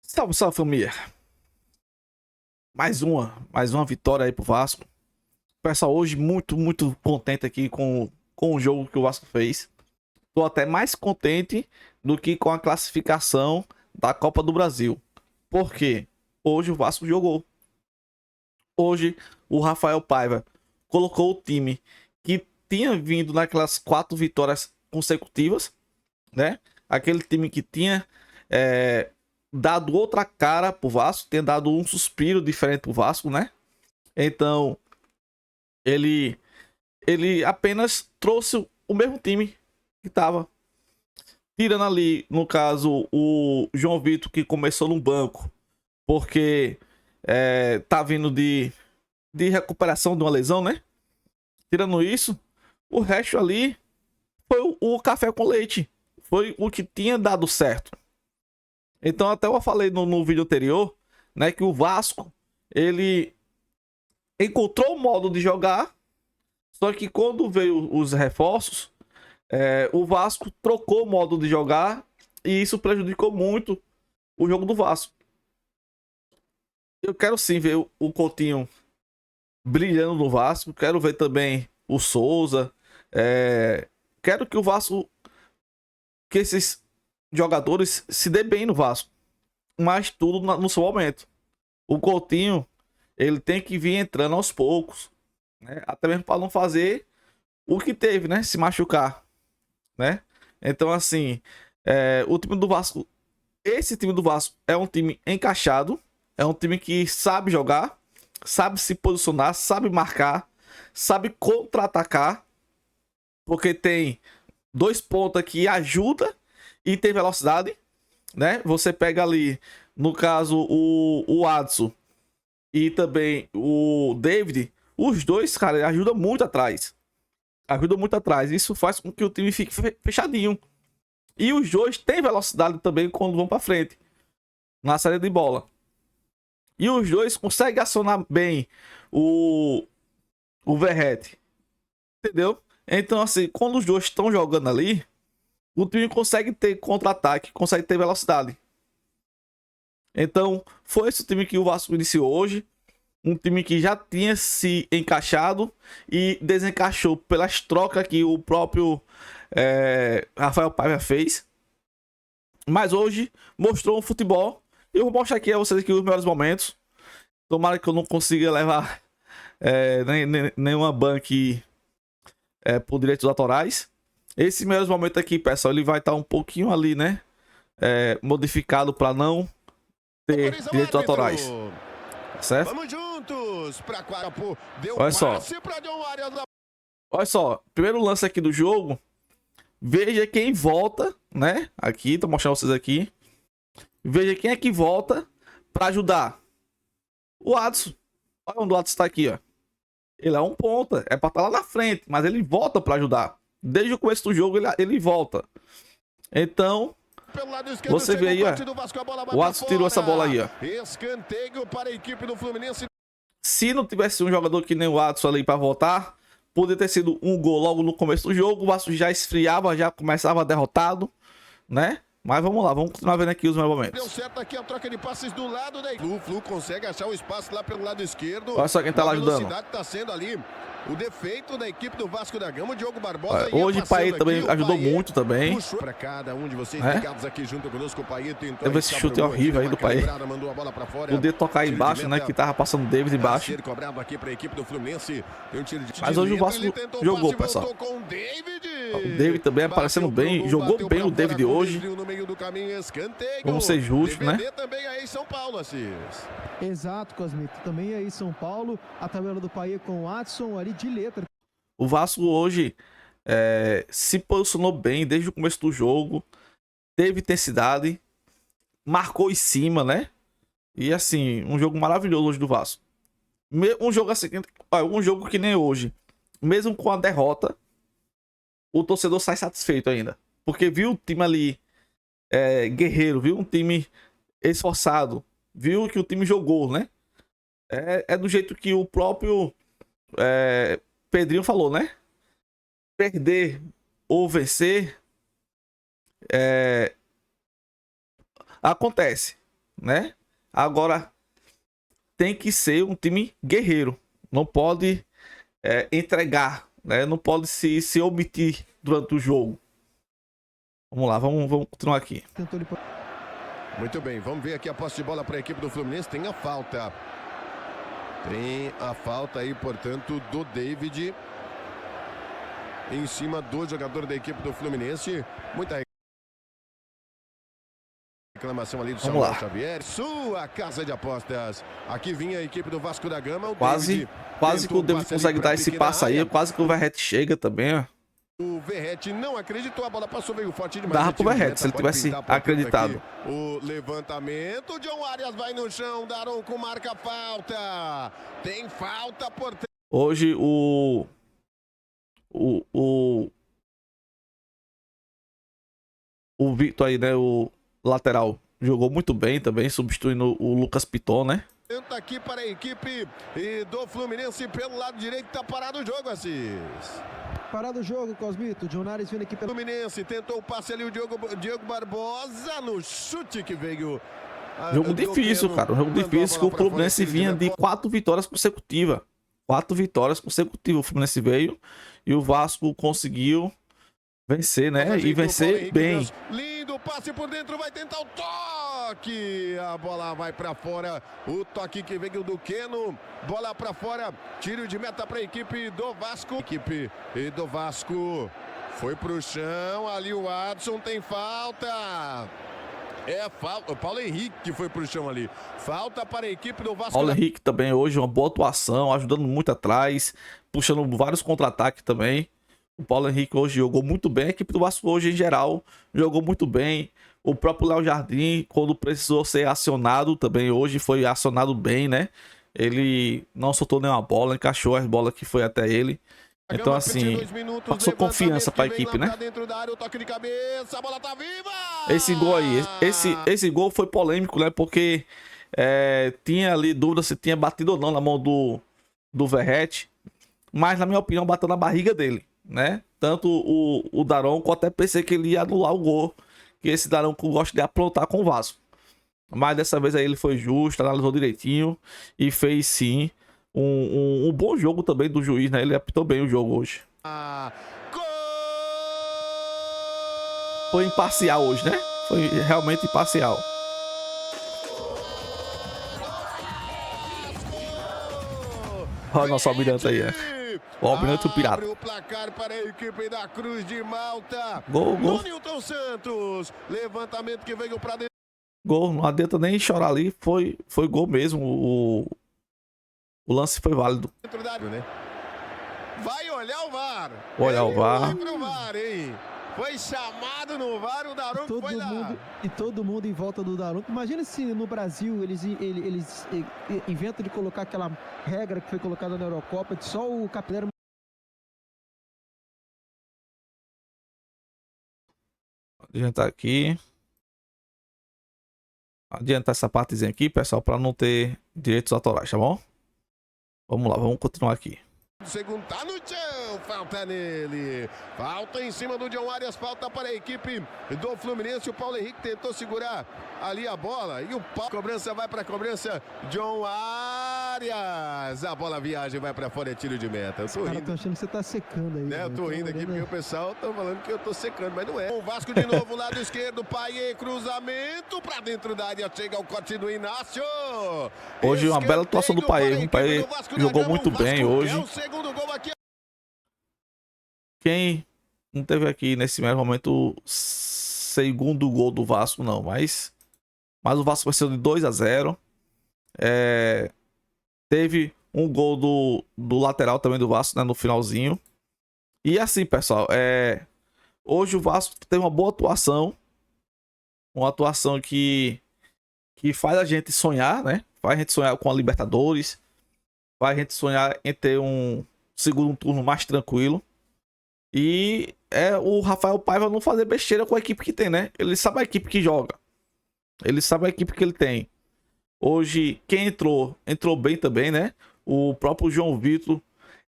Salve, salve, família. Mais uma vitória aí pro Vasco. Pessoal, hoje muito contente aqui com o jogo que o Vasco fez. Tô até mais contente do que com a classificação da Copa do Brasil. Por quê? Hoje o Vasco jogou. Hoje o Rafael Paiva colocou o time que tinha vindo naquelas 4 vitórias consecutivas, né? Aquele time que tinha dado outra cara pro Vasco, tinha dado um suspiro diferente pro Vasco, né? Então, ele apenas trouxe o mesmo time que tava. Tirando ali, no caso, o João Vitor, que começou no banco, porque tá vindo de recuperação de uma lesão, né? Tirando isso, o resto ali foi o café com leite. Foi o que tinha dado certo. Então, até eu falei no vídeo anterior, né, que o Vasco, ele encontrou o modo de jogar, só que quando veio os reforços, o Vasco trocou o modo de jogar e isso prejudicou muito o jogo do Vasco. Eu quero sim ver o Coutinho brilhando no Vasco, quero ver também o Souza, quero que o Vasco, que esses jogadores se dê bem no Vasco, mas tudo no seu momento. O Coutinho, ele tem que vir entrando aos poucos, né? Até mesmo para não fazer o que teve, né? Se machucar, né? Então, assim, o time do Vasco, esse time do Vasco é um time encaixado, é um time que sabe jogar, sabe se posicionar, sabe marcar, sabe contra-atacar, porque tem 2 pontas que ajuda e tem velocidade, né? Você pega ali, no caso, o Adson e também o David, os dois, cara, ajudam muito atrás. Ajuda muito atrás. Isso faz com que o time fique fechadinho. E os dois têm velocidade também quando vão para frente na saída de bola. E os dois conseguem acionar bem o Verratti. Entendeu? Então, assim, quando os dois estão jogando ali, o time consegue ter contra-ataque, consegue ter velocidade. Então, foi esse o time que o Vasco iniciou hoje. Um time que já tinha se encaixado e desencaixou pelas trocas que o próprio Rafael Paiva fez. Mas hoje mostrou um futebol. Eu vou mostrar aqui a vocês aqui os melhores momentos. Tomara que eu não consiga levar nenhuma ban aqui por direitos autorais. Esse melhores momentos aqui, pessoal, ele vai estar um pouquinho ali, né? Modificado para não ter direitos autorais. Certo? Vamos juntos pra Quarapu. Olha só. Olha só. Primeiro lance aqui do jogo. Veja quem volta, né? Aqui, tô mostrando vocês aqui. Veja quem é que volta pra ajudar. O Adson. Olha onde o Adson tá aqui, ó. Ele é um ponta. É pra estar lá na frente. Mas ele volta pra ajudar. Desde o começo do jogo ele volta. Então, você vê aí, ó. O Adson tirou essa bola aí, ó. Escanteio para a equipe do Fluminense. Se não tivesse um jogador que nem o Adson ali para voltar, poderia ter sido um gol logo no começo do jogo. O Vasco já esfriava, já começava derrotado, né? Mas vamos lá, vamos continuar vendo aqui os meus momentos. Deu certo aqui a troca de passes do lado da Flu consegue achar o espaço lá pelo lado esquerdo. Olha só quem tá lá ajudando. Tá sendo ali o defeito da equipe do Vasco da Gama, o Diogo Barbosa. Hoje o Paê também ajudou muito também. Para cada um de vocês ligados aqui junto conosco, o Paeto entrou. Esse chute horrível aí do Paê. Poder tocar aí embaixo, né? Que tava passando o David embaixo. Mas hoje o Vasco jogou, pessoal. O David também aparecendo bem. Jogou bem o David hoje. Vamos ser justos, né? Exato, Cosmito. Também aí São Paulo. A tabela do Paê com o Adson ali de letra. O Vasco hoje se posicionou bem desde o começo do jogo. Teve intensidade. Marcou em cima, né? E assim, um jogo maravilhoso hoje do Vasco. Um jogo assim, um jogo que nem hoje. Mesmo com a derrota, o torcedor sai satisfeito ainda. Porque viu o time ali guerreiro, viu um time esforçado. Viu que o time jogou, né? É do jeito que o próprio Pedrinho falou, né? Perder ou vencer acontece. né? Agora tem que ser um time guerreiro. Não pode entregar, né? Não pode se omitir durante o jogo. Vamos lá, vamos continuar aqui. Muito bem, vamos ver aqui a posse de bola para a equipe do Fluminense. Tem a falta. Tem a falta aí, portanto, do David em cima do jogador da equipe do Fluminense. Muita reclamação ali do Samuel Xavier. Sua casa de apostas. Aqui vinha a equipe do Vasco da Gama. O quase que o David consegue dar esse passe aí. Quase que o Verratti chega também, ó. O Verratti não acreditou, a bola passou, veio forte demais. Dava pro Verratti, se ele tivesse acreditado. O levantamento, John Arias vai no chão, Daronco marca a falta. Tem falta, portanto. Hoje o Victor aí, né, o lateral, jogou muito bem também, substituindo o Lucas Piton, né? Tenta aqui para a equipe do Fluminense pelo lado direito, tá parado o jogo, Assis. Parado o jogo, Cosmito. John Arias vindo aqui pelo Fluminense, tentou o passe ali, o Diego Barbosa no chute que veio. Jogo difícil, cara. Um jogo difícil que o Fluminense vinha de 4 vitórias consecutivas. 4 vitórias consecutivas o Fluminense veio e o Vasco conseguiu vencer, né? E vencer bem. Lindo passe por dentro, vai tentar o toque. A bola vai para fora. O toque que veio do Keno. Bola para fora. Tiro de meta para a equipe do Vasco. Equipe do Vasco foi pro chão. Ali o Adson tem falta. É falta. O Paulo Henrique que foi pro chão ali. Falta para a equipe do Vasco. Paulo Henrique também hoje, uma boa atuação, ajudando muito atrás, puxando vários contra-ataques também. O Paulo Henrique hoje jogou muito bem. A equipe do Vasco hoje, em geral, jogou muito bem. O próprio Léo Jardim, quando precisou ser acionado também, hoje foi acionado bem, né? Ele não soltou nenhuma bola, encaixou as bolas que foi até ele. Então, assim, passou confiança para a equipe, né? Esse gol aí, esse gol foi polêmico, né? Porque tinha ali dúvida se tinha batido ou não na mão do Verratti. Mas, na minha opinião, bateu na barriga dele, né? Tanto o Daronco, até pensei que ele ia anular o gol. Que esse Daronco gosta de aprontar com o Vasco. Mas dessa vez aí ele foi justo, analisou direitinho e fez sim um bom jogo também do juiz, né? Ele apitou bem o jogo hoje. Foi imparcial hoje, né? Foi realmente imparcial. Olha o nosso almirante aí, o almirante pirata. Abre o placar para a equipe da Cruz de Malta. Gol. Nilton Santos. Levantamento que veio para dentro. Gol, não adianta nem chorar ali. Foi gol mesmo. O lance foi válido. Vai olhar o VAR. Olhar o VAR. Foi chamado no VAR, o Daronco foi lá. E todo mundo em volta do Daronco. Imagina se no Brasil eles inventam de colocar aquela regra que foi colocada na Eurocopa, de só o capitão. Adiantar aqui. Adiantar essa partezinha aqui, pessoal, para não ter direitos autorais, tá bom? Vamos lá, vamos continuar aqui. Segundo tá no chão, falta nele. Falta em cima do John Arias, falta para a equipe do Fluminense. O Paulo Henrique tentou segurar ali a bola e o cobrança vai para a cobrança. John Arias, a bola viaja, vai para fora, é tiro de meta. Eu tô rindo. Cara, tô achando que você tá secando aí. Eu tô rindo aqui porque o pessoal tá falando que eu tô secando, mas não é. O Vasco de novo, lado esquerdo, Paiê, cruzamento para dentro da área, chega o corte do Inácio. Hoje uma bela atuação do Paiê. O Paiê jogou muito bem hoje. Quem não teve aqui nesse mesmo momento o segundo gol do Vasco, não, mas o Vasco venceu de 2-0. Teve um gol do lateral também do Vasco, né, no finalzinho. E assim, pessoal, hoje o Vasco teve uma boa atuação. Uma atuação que faz a gente sonhar, né? Faz a gente sonhar com a Libertadores. Faz a gente sonhar em ter um segundo turno mais tranquilo. E o Rafael Paiva não fazer besteira com a equipe que tem, né? Ele sabe a equipe que joga. Ele sabe a equipe que ele tem. Hoje, quem entrou bem também, né? O próprio João Vitor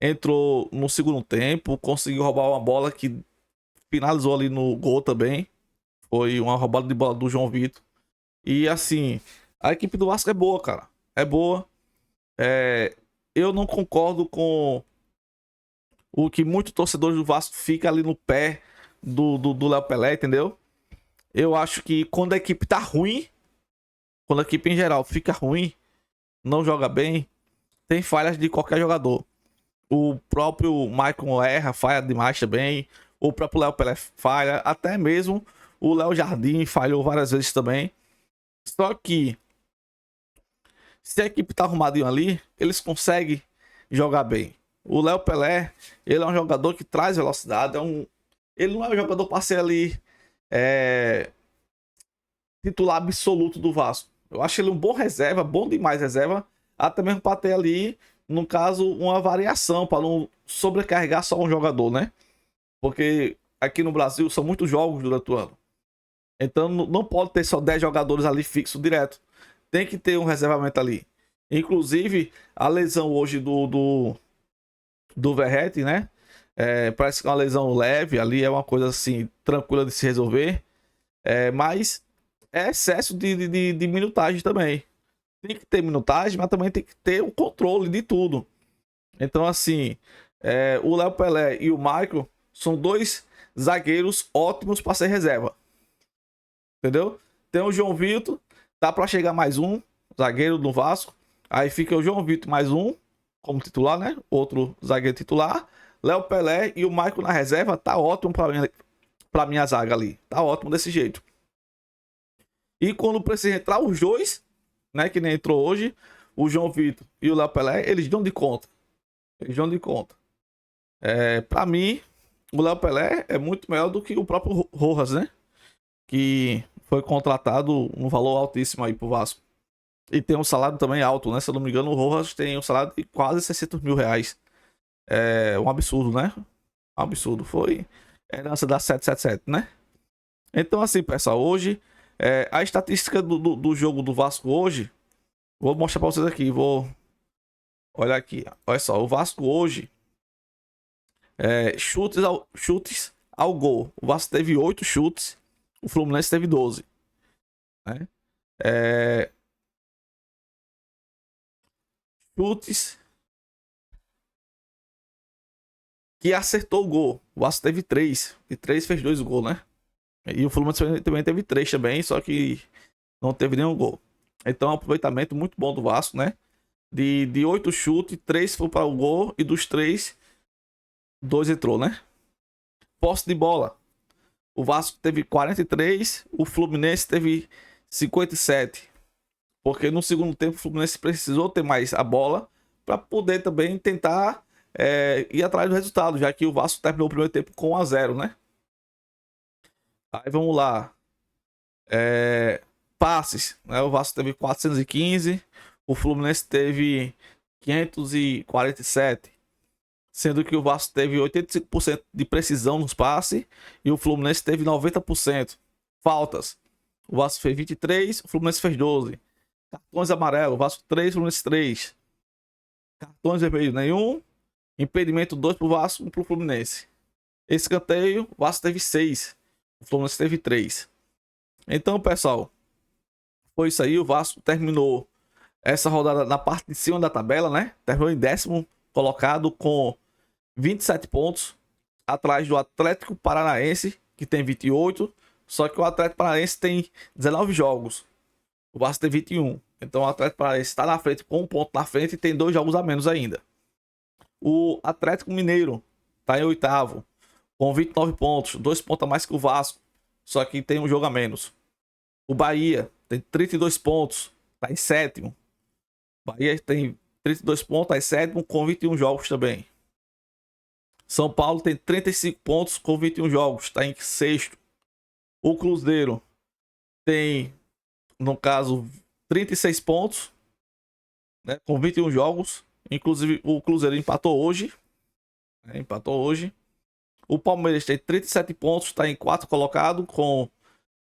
entrou no segundo tempo, conseguiu roubar uma bola que finalizou ali no gol também. Foi uma roubada de bola do João Vitor. E assim, A equipe do Vasco é boa, cara. É boa. Eu não concordo com o que muitos torcedores do Vasco ficam ali no pé do Léo Pelé, entendeu? Eu acho que quando a equipe tá ruim, quando a equipe em geral fica ruim, não joga bem, tem falhas de qualquer jogador. O próprio Maicon erra, falha demais também. O próprio Léo Pelé falha. Até mesmo o Léo Jardim falhou várias vezes também. Só que se a equipe tá arrumadinho ali, eles conseguem jogar bem. O Léo Pelé, ele é um jogador que traz velocidade. Ele não é um jogador para ser ali titular absoluto do Vasco. Eu acho ele um bom reserva, bom demais reserva. Até mesmo para ter ali, no caso, uma variação, para não sobrecarregar só um jogador, né? Porque aqui no Brasil são muitos jogos durante o ano. Então não pode ter só 10 jogadores ali fixo direto. Tem que ter um reservamento ali. Inclusive, a lesão hoje do Verratti, né? Parece que é uma lesão leve ali, é uma coisa assim, tranquila de se resolver. Mas é excesso de minutagem também. Tem que ter minutagem, mas também tem que ter o controle de tudo. Então, assim, o Léo Pelé e o Michael são dois zagueiros ótimos para ser reserva. Entendeu? Tem o João Vitor, dá para chegar mais um zagueiro do Vasco. Aí fica o João Vitor mais um como titular, né? Outro zagueiro titular. Léo Pelé e o Michael na reserva, tá ótimo para minha zaga ali. Tá ótimo desse jeito. E quando precisa entrar os dois, né, que nem entrou hoje, o João Vitor e o Léo Pelé, eles dão de conta. Eles dão de conta. Para mim, o Léo Pelé é muito melhor do que o próprio Rojas, né? Que foi contratado um valor altíssimo aí pro Vasco. E tem um salário também alto, né? Se eu não me engano, o Rojas tem um salário de quase 600 mil reais. É um absurdo, né? Um absurdo. Foi herança da 777, né? Então, assim, pessoal, hoje, a estatística do jogo do Vasco hoje, vou mostrar pra vocês aqui. Olha aqui. Olha só, o Vasco hoje, chutes ao gol. O Vasco teve 8 chutes, o Fluminense teve 12. Né? Chutes que acertou o gol. O Vasco teve 3. E 3 fez 2 gols, né? E o Fluminense também teve 3 também, só que não teve nenhum gol. Então, um aproveitamento muito bom do Vasco, né? De 8 chutes, 3 foram para o gol e dos 3, 2 entrou, né? Posse de bola. O Vasco teve 43, o Fluminense teve 57. Porque no segundo tempo o Fluminense precisou ter mais a bola para poder também tentar ir atrás do resultado, já que o Vasco terminou o primeiro tempo com 1-0, né? Aí vamos lá. Passes, né? O Vasco teve 415, o Fluminense teve 547, sendo que o Vasco teve 85% de precisão nos passes e o Fluminense teve 90%. Faltas, o Vasco fez 23, o Fluminense fez 12. Cartões amarelos, o Vasco 3, o Fluminense 3. Cartões vermelhos nenhum. Impedimento 2 pro Vasco, 1 pro Fluminense. Escanteio, o Vasco teve 6, o Fluminense teve 3. Então, pessoal, foi isso aí. O Vasco terminou essa rodada na parte de cima da tabela, né? Terminou em 10º colocado com 27 pontos, atrás do Atlético Paranaense, que tem 28. Só que o Atlético Paranaense tem 19 jogos. O Vasco tem 21. Então o Atlético Paranaense está na frente com 1 ponto na frente e tem 2 jogos a menos ainda. O Atlético Mineiro está em 8º com 29 pontos, 2 pontos a mais que o Vasco, só que tem um jogo a menos. O Bahia tem 32 pontos, está em 7º. Bahia tem 32 pontos, está em 7º com 21 jogos também. São Paulo tem 35 pontos com 21 jogos, está em 6º. O Cruzeiro tem, no caso, 36 pontos, né, com 21 jogos. Inclusive o Cruzeiro empatou hoje. O Palmeiras tem 37 pontos, está em 4º colocado com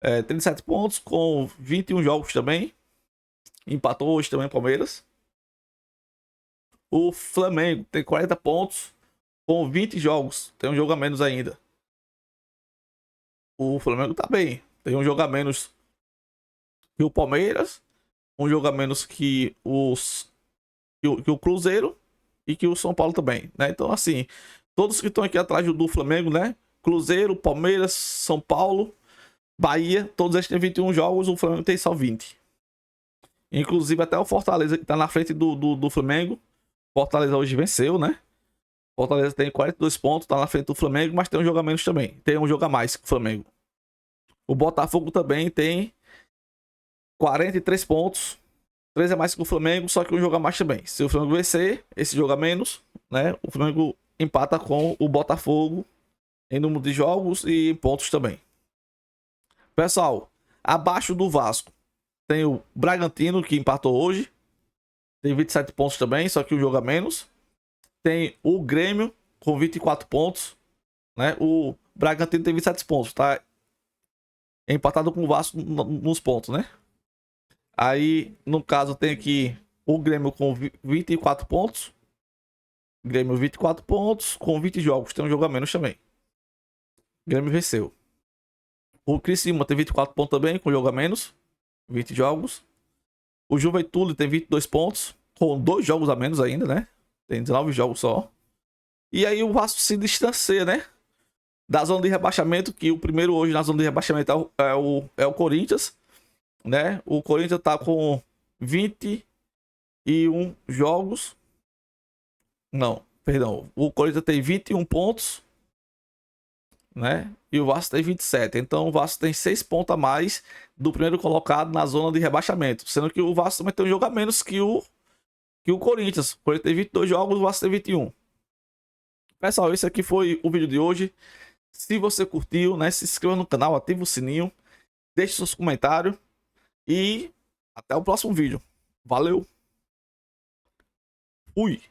37 pontos, com 21 jogos também. Empatou hoje também o Palmeiras. O Flamengo tem 40 pontos, com 20 jogos. Tem um jogo a menos ainda. O Flamengo tá bem. Tem um jogo a menos que o Palmeiras. um jogo a menos que que o Cruzeiro e que o São Paulo também, né? Então, assim, todos que estão aqui atrás do Flamengo, né? Cruzeiro, Palmeiras, São Paulo, Bahia, todos eles têm 21 jogos, o Flamengo tem só 20. Inclusive até o Fortaleza, que tá na frente do Flamengo. Fortaleza hoje venceu, né? Fortaleza tem 42 pontos, tá na frente do Flamengo, mas tem um jogo a menos também. Tem um jogo a mais que o Flamengo. O Botafogo também tem 43 pontos. 3 a mais que o Flamengo, só que um jogo a mais também. Se o Flamengo vencer, esse jogo a menos, né? O Flamengo empata com o Botafogo em número de jogos e em pontos também. Pessoal, abaixo do Vasco tem o Bragantino, que empatou hoje. Tem 27 pontos também, só que um jogo a menos. Tem o Grêmio com 24 pontos, né? O Bragantino tem 27 pontos, tá empatado com o Vasco nos pontos, né? Aí, no caso, tem aqui o Grêmio com 24 pontos. Grêmio 24 pontos com 20 jogos, tem um jogo a menos também. Grêmio venceu. O Criciúma tem 24 pontos também, com jogo a menos, 20 jogos. O Juventude tem 22 pontos, com 2 jogos a menos ainda, né? Tem 19 jogos só. E aí o Vasco se distancia, né? Da zona de rebaixamento, que o primeiro hoje na zona de rebaixamento é o Corinthians, né? O Corinthians tá com 21 jogos. Não, perdão. O Corinthians tem 21 pontos, né? E o Vasco tem 27. Então o Vasco tem 6 pontos a mais do primeiro colocado na zona de rebaixamento. Sendo que o Vasco também tem um jogo a menos que o Corinthians. O Corinthians tem 22 jogos, o Vasco tem 21. Pessoal, esse aqui foi o vídeo de hoje. Se você curtiu, né? Se inscreva no canal, ative o sininho. Deixe seus comentários. E até o próximo vídeo. Valeu! Fui!